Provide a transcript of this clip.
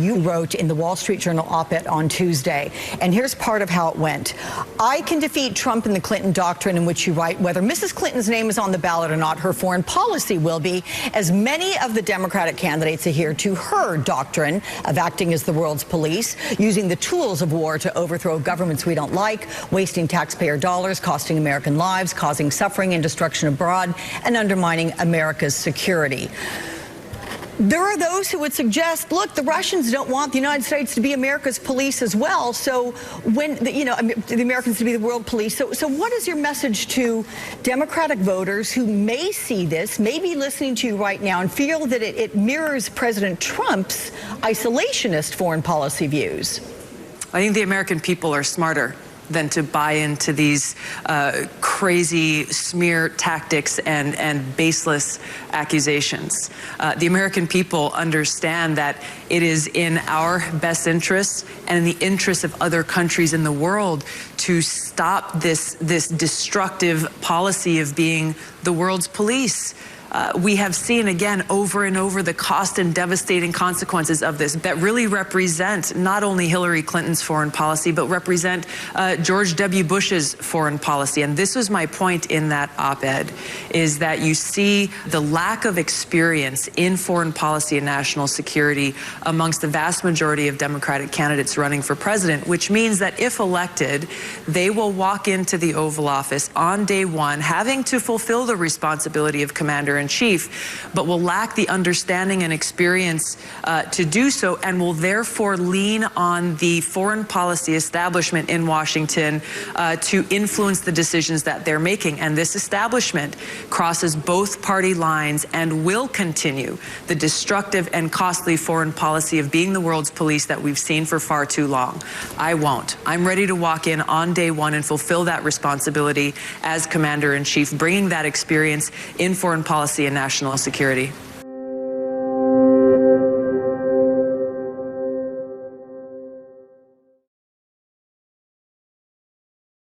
you wrote in the Wall Street Journal op-ed on Tuesday. And here's part of how it went. I can defeat Trump in the Clinton Doctrine, in which you write, whether Mrs. Clinton's name is on the ballot or not, her foreign policy will be, as many of the Democratic candidates adhere to her doctrine of acting as the world's police, using the tools of war to overthrow governments we don't like, wasting taxpayer dollars, costing American lives, causing suffering and destruction abroad, and undermining America's security. There are those who would suggest, look, the Russians don't want the United States to be America's police as well. So when, the Americans to be the world police. So what is your message to Democratic voters who may see this, may be listening to you right now, and feel that it mirrors President Trump's isolationist foreign policy views? I think the American people are smarter than to buy into these crazy smear tactics and baseless accusations. The American people understand that it is in our best interests and in the interests of other countries in the world to stop this destructive policy of being the world's police. We have seen again over and over the cost and devastating consequences of this that really represent not only Hillary Clinton's foreign policy, but represent George W. Bush's foreign policy. And this was my point in that op-ed, is that you see the lack of experience in foreign policy and national security amongst the vast majority of Democratic candidates running for president, which means that if elected, they will walk into the Oval Office on day one having to fulfill the responsibility of commander-in-chief, but will lack the understanding and experience to do so, and will therefore lean on the foreign policy establishment in Washington to influence the decisions that they're making. And this establishment crosses both party lines and will continue the destructive and costly foreign policy of being the world's police that we've seen for far too long. I won't. I'm ready to walk in on day one and fulfill that responsibility as commander-in-chief, bringing that experience in foreign policy and national security.